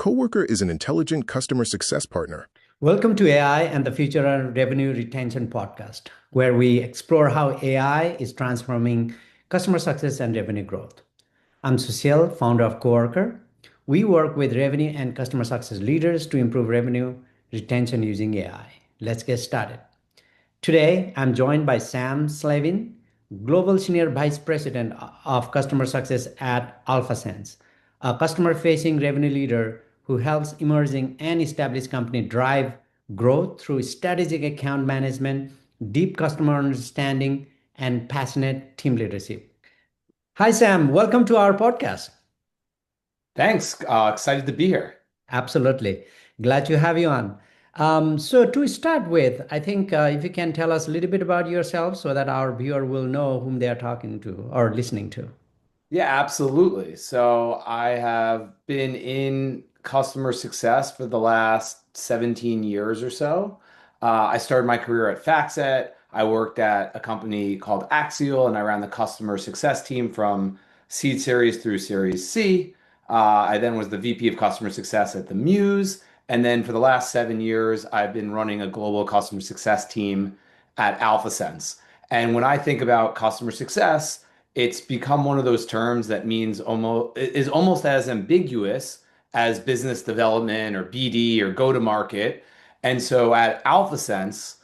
coworker is an intelligent customer success partner. Welcome to AI and the Future of Revenue Retention podcast, where we explore how AI is transforming customer success and revenue growth. I'm Susil, founder of Coworker. We work with revenue and customer success leaders to improve revenue retention using AI. Let's get started. Today, I'm joined by Sam Slevin, Global Senior Vice President of Customer Success at AlphaSense, a customer-facing revenue leader who helps emerging and established companies drive growth through strategic account management, deep customer understanding, and passionate team leadership. Hi, Sam. Welcome to our podcast. Thanks. Excited to be here. Absolutely. Glad to have you on. So to start with, I think if you can tell us a little bit about yourself so that our viewer will know whom they are talking to or listening to. Yeah, absolutely. So I have been in customer success for the last 17 years or so. I started my career at FactSet. I worked at a company called Axial, and I ran the customer success team from seed series through Series C. I then was the VP of Customer Success at the Muse. And then for the last 7 years, I've been running a global customer success team at AlphaSense. And when I think about customer success, it's become one of those terms that means almost as ambiguous as business development or BD or go to market. And so at AlphaSense,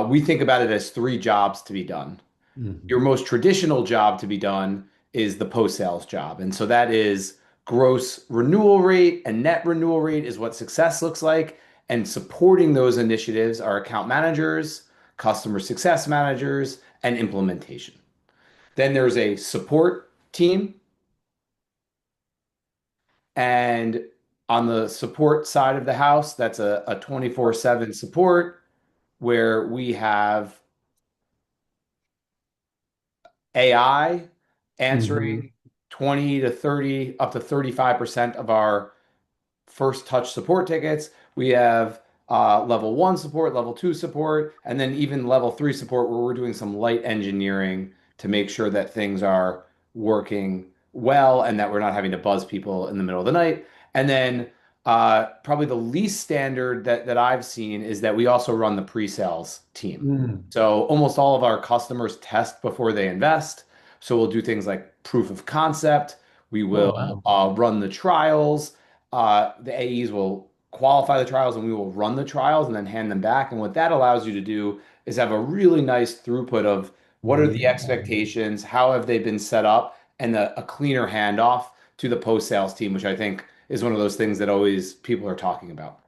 we think about it as three jobs to be done. Your Mhm. most traditional job to be done is the post-sales job. And so that is gross renewal rate and net renewal rate is what success looks like. And supporting those initiatives are account managers, customer success managers, and implementation. Then there's a support team. And on the support side of the house, that's a 24/7 support where we have AI Mhm. answering 20 to 30, up to 35% of our first touch support tickets. We have level one support, level two support, and then even level three support where we're doing some light engineering to make sure that things are working well and that we're not having to buzz people in the middle of the night. And then probably the least standard that I've seen is that we also run the pre-sales team. Mm. So almost all of our customers test before they invest. So we'll do things like proof of concept. We Oh, will wow. run the trials. The AEs will qualify the trials and we will run the trials and then hand them back. And what that allows you to do is have a really nice throughput of what are the Mhm. expectations, how have they been set up, and a cleaner handoff to the post-sales team, which I think is one of those things that always people are talking about.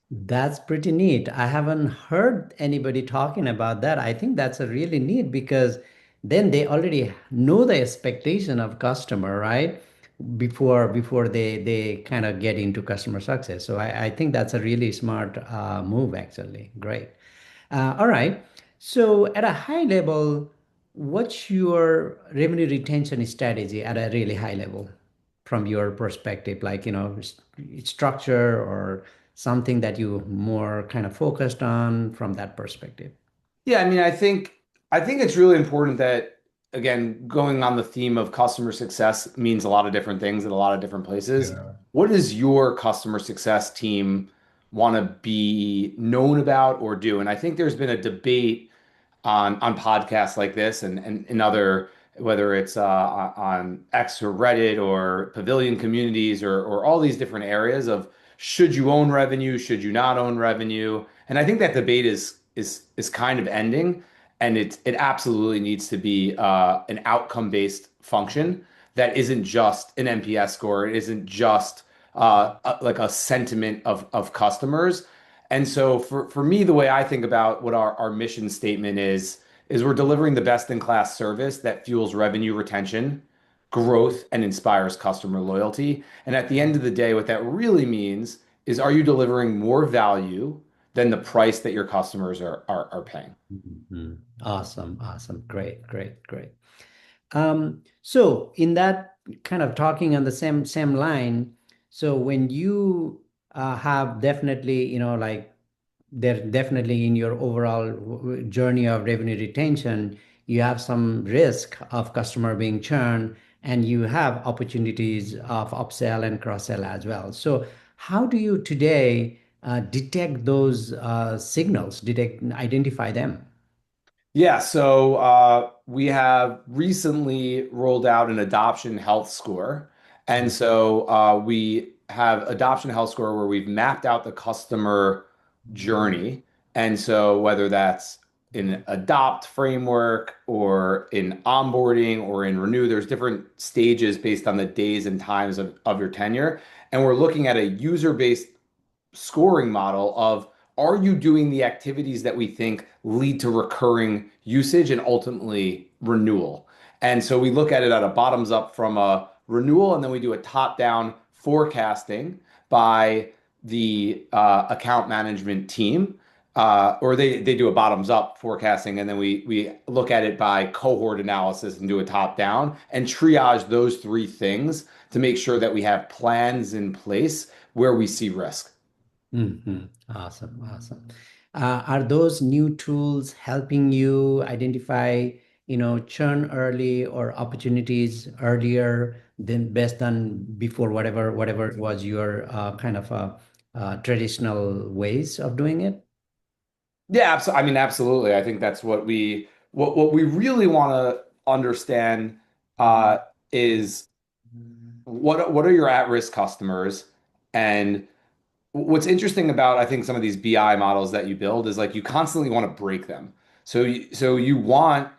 That's pretty neat. I haven't heard anybody talking about that. I think that's a really neat because then they already know the expectation of customer, right? Before they kind of get into customer success. So I think that's a really smart move, actually. Great. All right. So at a high level, what's your revenue retention strategy at a really high level from your perspective? Like, structure or something that you more kind of focused on from that perspective. Yeah, I mean, I think it's really important that again, going on the theme of customer success means a lot of different things at a lot of different places. Yeah. What does your customer success team want to be known about or do? And I think there's been a debate on podcasts like this and in other whether it's on X or Reddit or Pavilion communities or all these different areas of should you own revenue, should you not own revenue? And I think that debate is kind of ending, and it absolutely needs to be an outcome-based function that isn't just an NPS score, it isn't just like a sentiment of customers. And so for me, the way I think about what our mission statement is we're delivering the best in class service that fuels revenue retention, growth, and inspires customer loyalty. And at the end of the day, what that really means is are you delivering more value than the price that your customers are paying? Mhm. Awesome, awesome. Great, great, great. So in that kind of talking on the same line, so when you have definitely, like they're definitely in your overall journey of revenue retention, you have some risk of customer being churned, and you have opportunities of upsell and cross-sell as well. So How do you today detect those signals, identify them? Yeah, so we have recently rolled out an adoption health score. And so we have adoption health score where we've mapped out the customer journey. And so whether that's in adopt framework or in onboarding or in renew, there's different stages based on the days and times of your tenure. And we're looking at a user-based scoring model of, are you doing the activities that we think lead to recurring usage and ultimately renewal? And so we look at it at a bottoms up from a renewal, and then we do a top down forecasting by the account management team. Or they do a bottoms up forecasting, and then we look at it by cohort analysis and do a top down and triage those three things to make sure that we have plans in place where we see risk. Awesome, awesome. Are those new tools helping you identify, churn early or opportunities earlier than best than before, whatever was your kind of traditional ways of doing it? Yeah, I mean, absolutely. I think that's what we really want to understand uh, is what are your at-risk customers, and what's interesting about, I think, some of these BI models that you build is like you constantly want to break them. So you want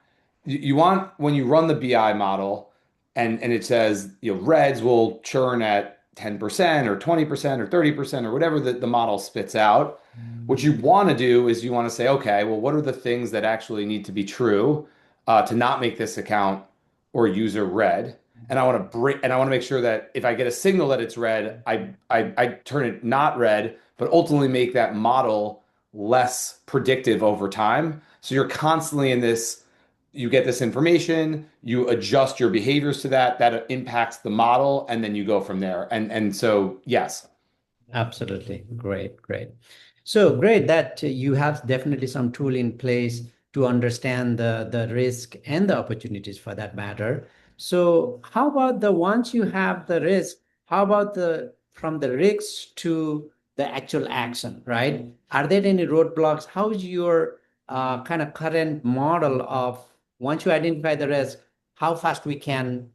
when you run the BI model and it says, reds will churn at 10% or 20% or 30% or whatever the model spits out. What you want to do is you want to say, okay, well, what are the things that actually need to be true to not make this account or user red? And I want to make sure that if I get a signal that it's red, I turn it not red, but ultimately make that model less predictive over time. So you're constantly in this, you get this information, you adjust your behaviors to that impacts the model, and then you go from there. And so yes. Absolutely. Great, great. So great that you have definitely some tool in place to understand the risk and the opportunities for that matter. So how about the once you have the risk, how about the from the risks to the actual action, right? Are there any roadblocks? How is your kind of current model of once you identify the risk, how fast we can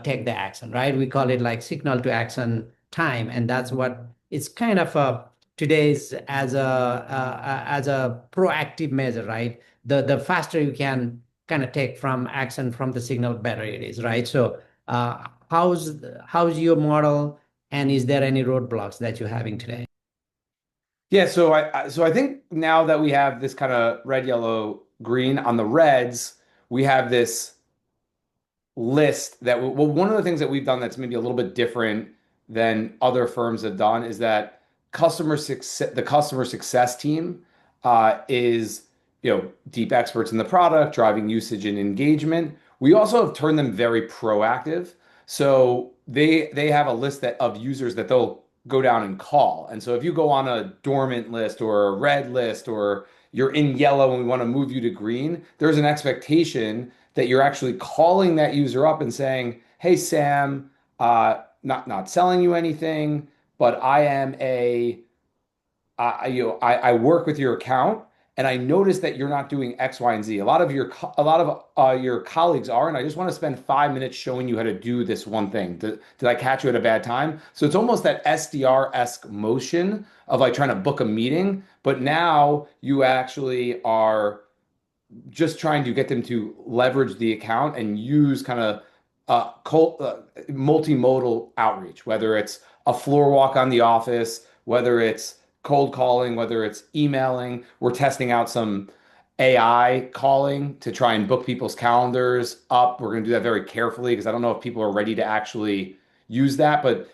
take the action, right? We call it like signal to action time, and that's what it's kind of today's as a proactive measure, right? The faster you can kind of take from action from the signal, better it is, right? So how's your model, and is there any roadblocks that you're having today? Yeah, so I think now that we have this kind of red, yellow, green on the reds, we have this list that, well, one of the things that we've done that's maybe a little bit different than other firms have done is that the customer success team is, deep experts in the product, driving usage and engagement. We also have turned them very proactive. So they have a list of users that they'll go down and call. And so if you go on a dormant list or a red list, or you're in yellow and we want to move you to green, there's an expectation that you're actually calling that user up and saying, "Hey, Sam, not selling you anything, but I am I work with your account, and I noticed that you're not doing X, Y, and Z. A lot of your colleagues are, and I just want to spend 5 minutes showing you how to do this one thing. Did I catch you at a bad time?" So it's almost that SDR-esque motion of like trying to book a meeting, but now you actually are just trying to get them to leverage the account and use kind of multimodal outreach, whether it's a floor walk on the office, whether it's cold calling, whether it's emailing. We're testing out some AI calling to try and book people's calendars up. We're going to do that very carefully because I don't know if people are ready to actually use that, but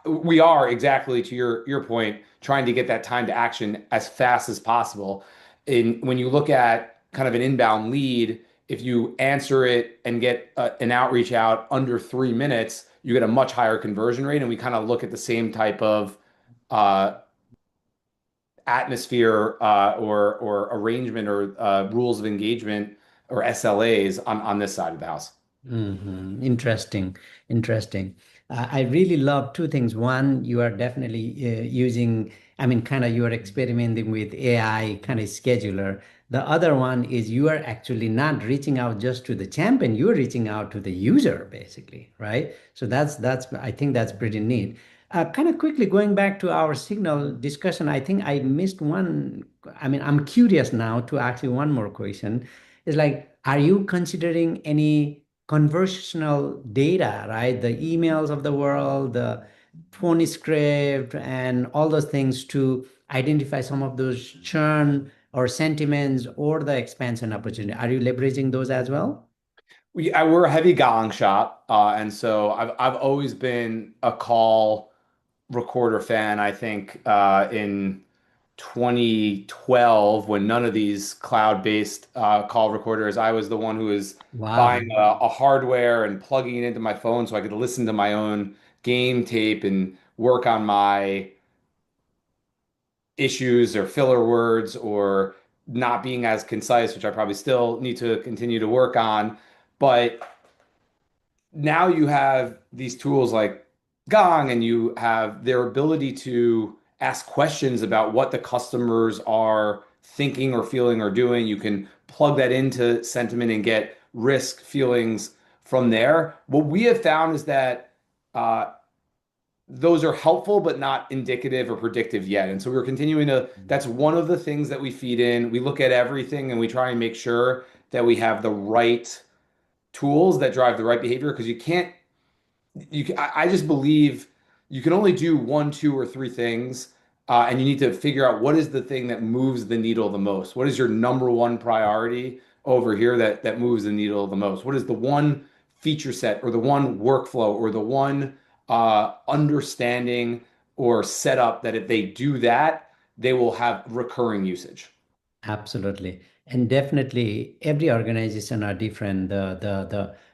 we are, exactly to your point, trying to get that time to action as fast as possible. When you look at kind of an inbound lead, if you answer it and get an outreach out under 3 minutes, you get a much higher conversion rate. And we kind of look at the same type of uh, atmosphere or arrangement or rules of engagement or SLAs on this side of the house. Interesting, interesting. I really love two things. One, you are definitely using, I mean, kind of you are experimenting with AI kind of scheduler. The other one is you are actually not reaching out just to the champion, you're reaching out to the user basically, right? So that's I think that's pretty neat. Kind of quickly going back to our signal discussion, I think I missed one. I mean, I'm curious now to ask you one more question. Is like, are you considering any conversational data, right? The emails of the world, the phone script, and all those things to identify some of those churn or sentiments or the expansion opportunity. Are you leveraging those as well? We're a heavy Gong shop, and so I've always been a call recorder fan. I think in 2012, when none of these cloud-based call recorders, I was the one who was Wow. buying a hardware and plugging it into my phone so I could listen to my own game tape and work on my issues or filler words or not being as concise, which I probably still need to continue to work on. But now you have these tools like Gong, and you have their ability to ask questions about what the customers are thinking or feeling or doing. You can plug that into sentiment and get risk feelings from there. What we have found is that those are helpful, but not indicative or predictive yet. And so we're continuing to, that's one of the things that we feed in. We look at everything and we try and make sure that we have the right tools that drive the right behavior, because you can't I just believe you can only do one, two, or three things, and you need to figure out what is the thing that moves the needle the most. What is your number one priority over here that moves the needle the most? What is the one feature set, or the one workflow, or the one understanding or setup that if they do that, they will have recurring usage? Absolutely. And definitely every organization are different.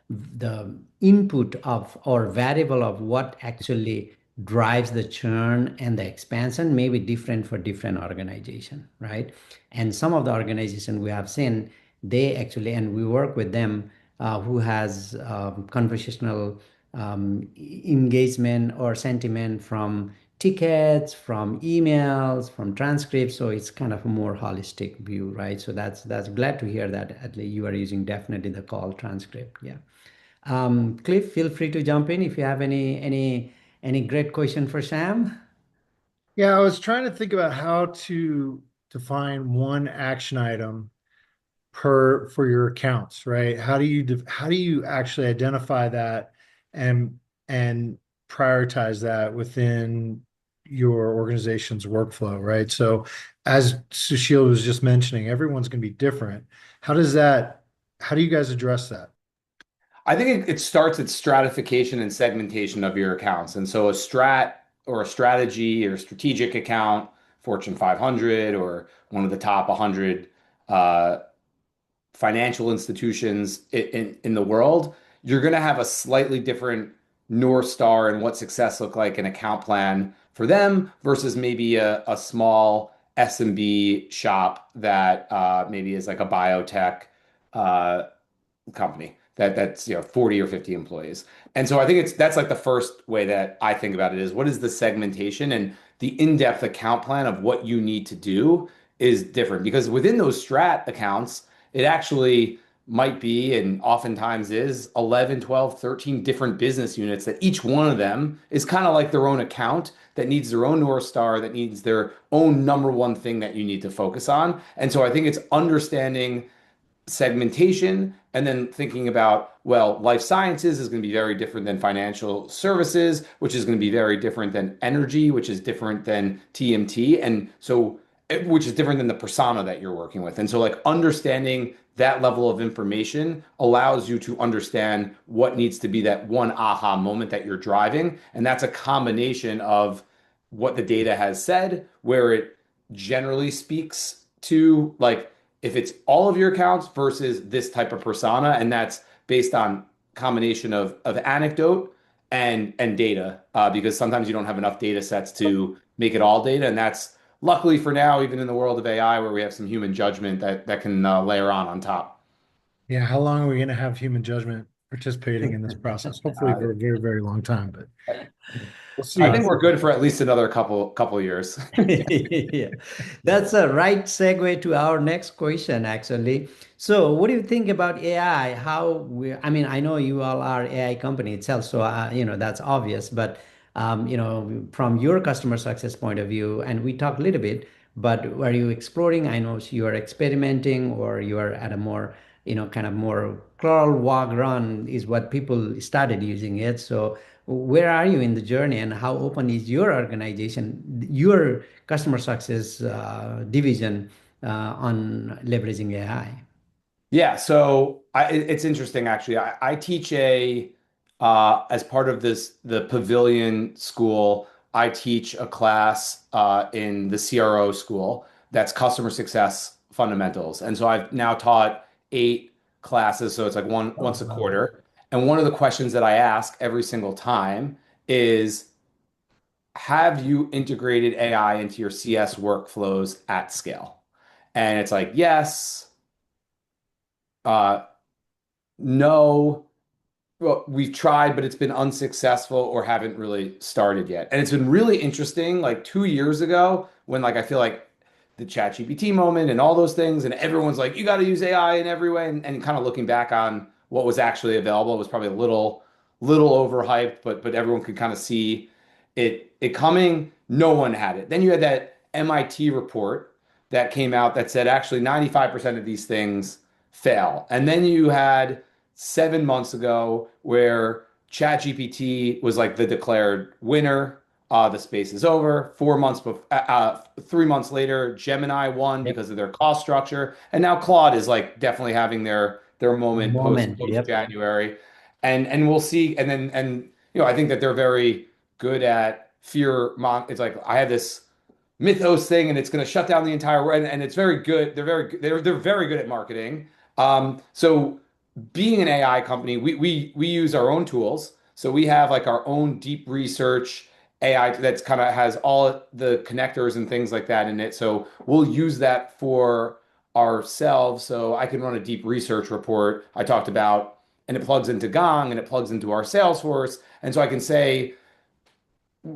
The input of or variable of what actually drives the churn and the expansion may be different for different organization, right? And some of the organization we have seen, they actually, and we work with them who has conversational engagement or sentiment from tickets, from emails, from transcripts. So it's kind of a more holistic view, right? So that's glad to hear that at least you are using definitely the call transcript. Yeah. Cliff, feel free to jump in if you have any great question for Sam. Yeah, I was trying to think about how to define one action item per for your accounts, right? How do you actually identify that and and prioritize that within your organization's workflow, right? So as Sushil was just mentioning, everyone's going to be different. How does that, how do you guys address that? I think it starts at stratification and segmentation of your accounts. And so a strat or a strategy or strategic account, Fortune 500 or one of the top 100 uh, financial institutions in the world, you're going to have a slightly different North Star and what success look like an account plan for them versus maybe a small SMB shop that maybe is like a biotech uh, company that's 40 or 50 employees. And so I think that's like the first way that I think about it is what is the segmentation, and the in-depth account plan of what you need to do is different, because within those strat accounts, it actually might be, and oftentimes is, 11, 12, 13 different business units that each one of them is kind of like their own account that needs their own North Star, that needs their own number one thing that you need to focus on. And so I think it's understanding segmentation and then thinking about, well, life sciences is going to be very different than financial services, which is going to be very different than energy, which is different than TMT. And so, which is different than the persona that you're working with. And so, like, understanding that level of information allows you to understand what needs to be that one aha moment that you're driving. And that's a combination of what the data has said, where it generally speaks to, like, if it's all of your accounts versus this type of persona, and that's based on combination of anecdote and data, because sometimes you don't have enough data sets to make it all data, and that's luckily for now, even in the world of AI, where we have some human judgment that can layer on top. Yeah, how long are we going to have human judgment participating in this process, hopefully for a very, very long time, but we'll I see. think we're good for at least another couple years. Yeah, that's a right segue to our next question, actually. So, what do you think about AI? I mean, I know you all are AI company itself, so that's obvious. But from your customer success point of view, and we talked a little bit, but are you exploring? I know you are experimenting, or you are at a more, kind of more crawl, walk, run is what people started using it. So where are you in the journey, and how open is your organization, your customer success division on leveraging AI? Yeah, so it's interesting actually. I teach as part of the Pavilion School, I teach a class in the CRO school that's customer success fundamentals. And so I've now taught 8 classes, so it's like once a quarter. And one of the questions that I ask every single time is, have you integrated AI into your CS workflows at scale? And it's like, yes, uh, no. Well, we've tried, but it's been unsuccessful or haven't really started yet. And it's been really interesting, like 2 years ago, when like I feel like the ChatGPT moment and all those things, and everyone's like, you got to use AI in every way. And kind of looking back on what was actually available, it was probably a little overhyped, but everyone could kind of see it coming. No one had it. Then you had that MIT report that came out that said actually 95% of these things fail. And then you had 7 months ago where ChatGPT was like the declared winner. The space is over. 3 months later, Gemini won Yep. because of their cost structure, and now Claude is like definitely having their moment post Yep. January, and we'll see. And I think that they're very good at It's like I have this mythos thing, and it's going to shut down the entire world. And it's very good. They're very good at marketing. So being an AI company, we use our own tools. So we have like our own deep research AI that's kind of has all the connectors and things like that in it. So we'll use that for ourselves. So I can run a deep research report I talked about, and it plugs into Gong and it plugs into our Salesforce. And so I can say,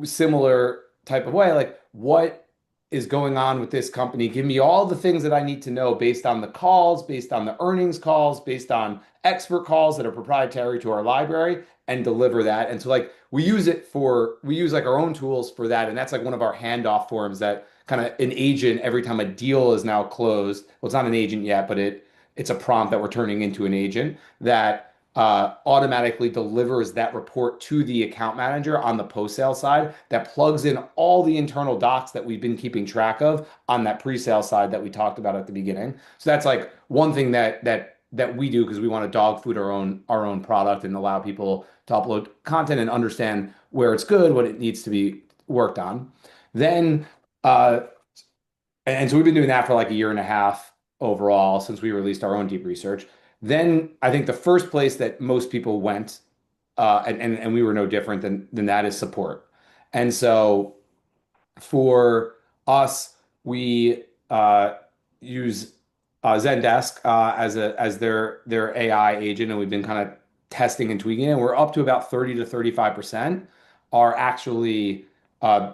similar type of way, like, what is going on with this company? Give me all the things that I need to know based on the calls, based on the earnings calls, based on expert calls that are proprietary to our library, and deliver that. And so like we use like our own tools for that. And that's like one of our handoff forms that kind of an agent, every time a deal is now closed, well, it's not an agent yet, but it's a prompt that we're turning into an agent that automatically delivers that report to the account manager on the post-sale side, that plugs in all the internal docs that we've been keeping track of on that pre-sale side that we talked about at the beginning. So that's like one thing that we do, because we want to dog food our own product and allow people to upload content and understand where it's good, what it needs to be worked on. Then and so we've been doing that for like a year and a half overall since we released our own deep research. Then I think the first place that most people went, and we were no different than that, is support. And so for us, we use Zendesk as their AI agent, and we've been kind of testing and tweaking it. And we're up to about 30 to 35% are actually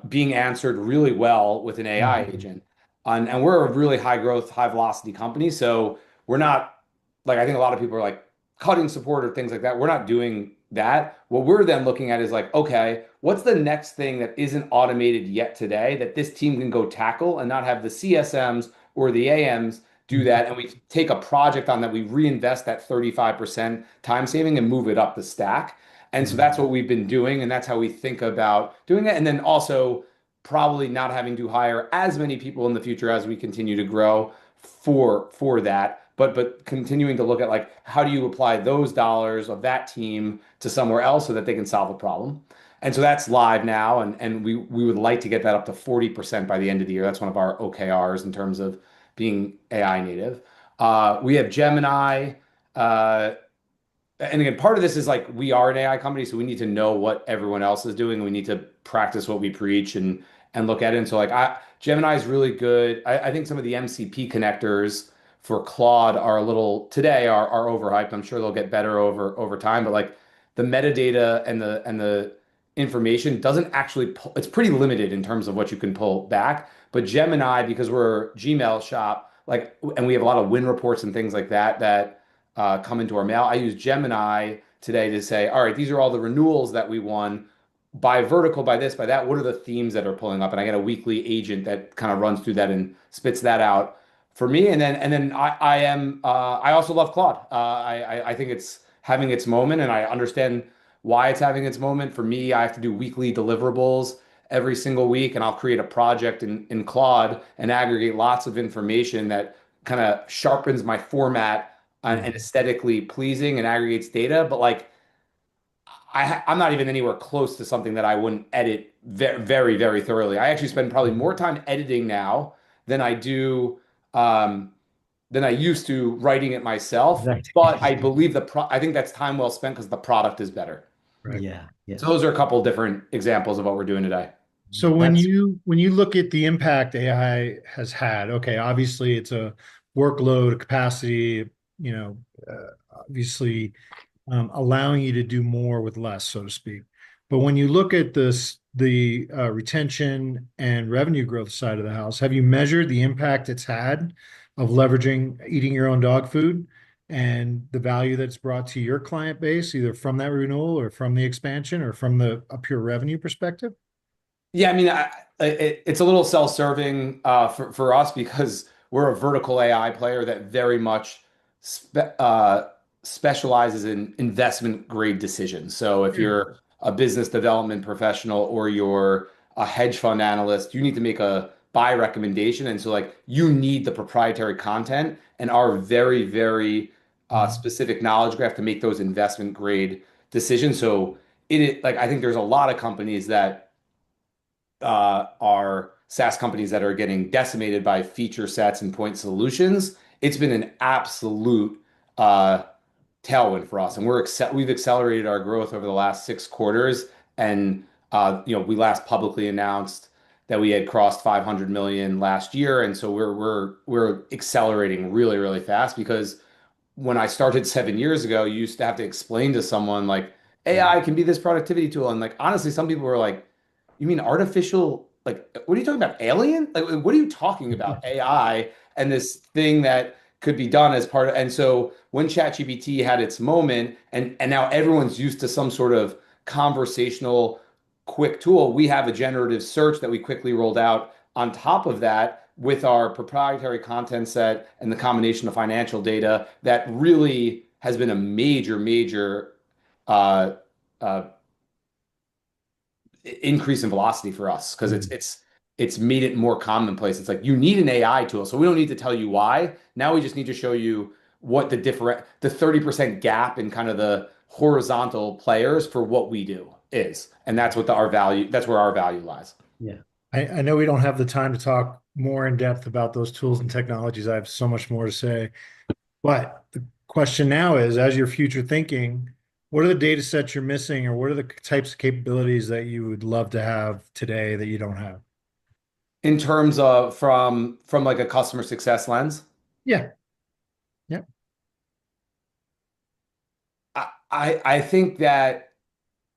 being answered really well with an AI agent. And we're a really high growth, high velocity company, so we're not like, I think a lot of people are like cutting support or things like that. We're not doing that. What we're then looking at is like, okay, what's the next thing that isn't automated yet today that this team can go tackle and not have the CSMs or the AMs do that? And we take a project on that, we reinvest that 35% time saving and move it up the stack. And so that's what we've been doing, and that's how we think about doing it. And then also probably not having to hire as many people in the future as we continue to grow for that, but continuing to look at like, how do you apply those dollars of that team to somewhere else so that they can solve a problem. And so that's live now, and we would like to get that up to 40% by the end of the year. That's one of our OKRs in terms of being AI native. We have Gemini. And again, part of this is like, we are an AI company, so we need to know what everyone else is doing. We need to practice what we preach and look at it. And so like Gemini is really good. I think some of the MCP connectors for Claude are a little today are overhyped. I'm sure they'll get better over time, but like the metadata and the information doesn't actually pull, it's pretty limited in terms of what you can pull back. But Gemini, because we're a Gmail shop, like, and we have a lot of win reports and things like that that come into our mail. I use Gemini today to say, all right, these are all the renewals that we won by vertical, by this, by that. What are the themes that are pulling up? And I get a weekly agent that kind of runs through that and spits that out for me. And then I also love Claude. I think it's having its moment, and I understand why it's having its moment. For me, I have to do weekly deliverables every single week, and I'll create a project in Claude and aggregate lots of information that kind of sharpens my format and aesthetically pleasing and aggregates data. But like I'm not even anywhere close to something that I wouldn't edit very, very, very thoroughly. I actually spend probably more time editing now than I do than I used to writing it myself. Right. But I believe I think that's time well spent because the product is better. Right. Yeah. Yeah. So those are a couple different examples of what we're doing today. So when you look at the impact AI has had, okay, obviously it's a workload, a capacity, you know, obviously allowing you to do more with less, so to speak. But when you look at the retention and revenue growth side of the house, have you measured the impact it's had of leveraging eating your own dog food and the value that's brought to your client base, either from that renewal or from the expansion or from a pure revenue perspective? Yeah, I mean, it's a little self-serving for us because we're a vertical AI player that very much specializes in investment grade decisions. So if you're a business development professional or you're a hedge fund analyst, you need to make a buy recommendation. And so like you need the proprietary content and our very, very specific knowledge graph to make those investment grade decisions. So like I think there's a lot of companies that are SaaS companies that are getting decimated by feature sets and point solutions. It's been an absolute tailwind for us, and we've accelerated our growth over the last 6 quarters. And we last publicly announced that we had crossed 500 million last year, and so we're accelerating really, really fast because when I started 7 years ago, you used to have to explain to someone like AI can be this productivity tool, and like honestly, some people were like, "You mean artificial? Like, what are you talking about? Alien? Like, what are you talking about? AI and this thing that could be done as part of?" And so when ChatGPT had its moment, and now everyone's used to some sort of conversational quick tool, we have a generative search that we quickly rolled out on top of that with our proprietary content set and the combination of financial data that really has been a major, major uh, uh, increase in velocity for us because it's made it more commonplace. It's like you need an AI tool, so we don't need to tell you why. Now we just need to show you what the 30% gap in kind of the horizontal players for what we do is, and that's what that's where our value lies. Yeah. I know we don't have the time to talk more in depth about those tools and technologies. I have so much more to say. But the question now is, as your future thinking, what are the data sets you're missing, or what are the types of capabilities that you would love to have today that you don't have? In terms of from like a customer success lens, Yeah. Yeah. I think that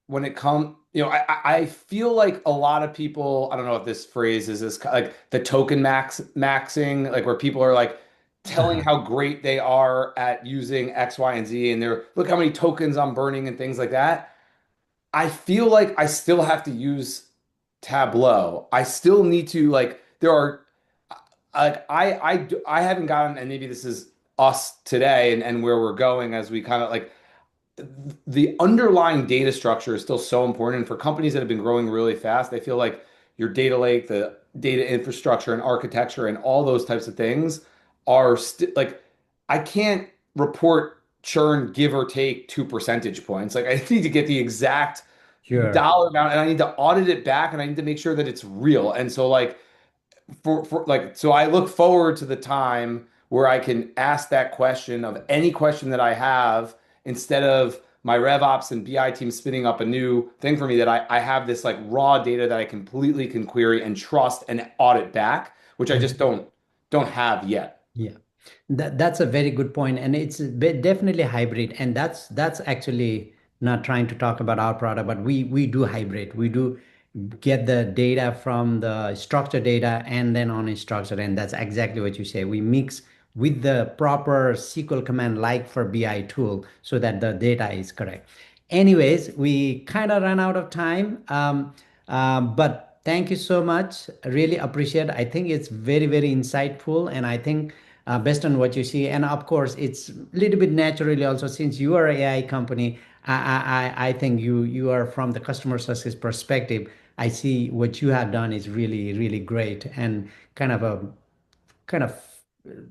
when it comes, I feel like a lot of people, I don't know if this phrase is this like the token maxing, like where people are like telling how great they are at using X, Y, and Z, and they're look how many tokens I'm burning and things like that. I feel like I still have to use Tableau. I still need to like there are like I haven't gotten, and maybe this is us today and where we're going as we kind of like the underlying data structure is still so important. And for companies that have been growing really fast, they feel like your data lake, the data infrastructure and architecture and all those types of things are still like I can't report churn give or take 2 percentage points. Like I need to get the exact Sure. dollar amount and I need to audit it back and I need to make sure that it's real. And so like for like so I look forward to the time where I can ask that question of any question that I have instead of my RevOps and BI team spinning up a new thing for me that I have this like raw data that I completely can query and trust and audit back, which I just don't have yet. Yeah. That's a very good point, and it's definitely hybrid, and that's actually not trying to talk about our product, but we do hybrid. We do get the data from the structured data and then unstructured, and that's exactly what you say. We mix with the proper SQL command like for BI tool so that the data is correct. Anyways, we kind of ran out of time, but thank you so much. I really appreciate it. I think it's very, very insightful, and I think based on what you see, and of course, it's a little bit naturally also since you are an AI company. I think you are from the customer success perspective. I see what you have done is really, really great and kind of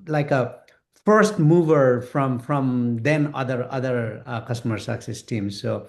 like a first mover from then other customer success teams. So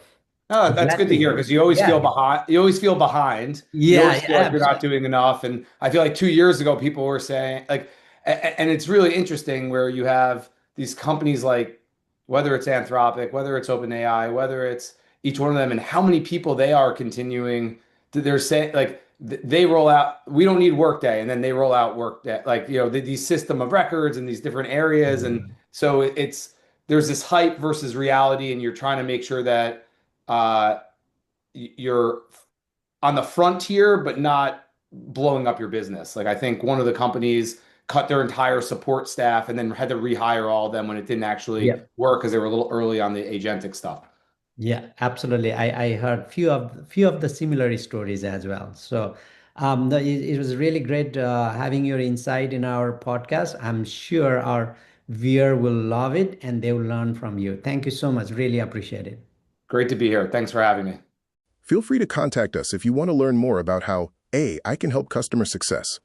Oh, that's glad good to to hear hear. because you always feel Yeah, behind. You always feel behind. You yeah, always yeah, feel like you're not absolutely. doing enough. And I feel like 2 years ago, people were saying like, and it's really interesting where you have these companies like whether it's Anthropic, whether it's OpenAI, whether it's each one of them, and how many people they are continuing to they're saying like they roll out. We don't need Workday, and then they roll out Workday, like these system of records and these different areas, and so it's there's this hype versus reality, and you're trying to make sure that uh, you're on the frontier, but not blowing up your business. Like I think one of the companies cut their entire support staff and then had to rehire all of them when it didn't actually Yeah. work because they were a little early on the agentic stuff. Yeah, absolutely. I heard few of the similar stories as well. So it was really great having your insight in our podcast. I'm sure our viewer will love it and they will learn from you. Thank you so much. Really appreciate it. Great to be here. Thanks for having me. Feel free to contact us if you want to learn more about how AI can help customer success.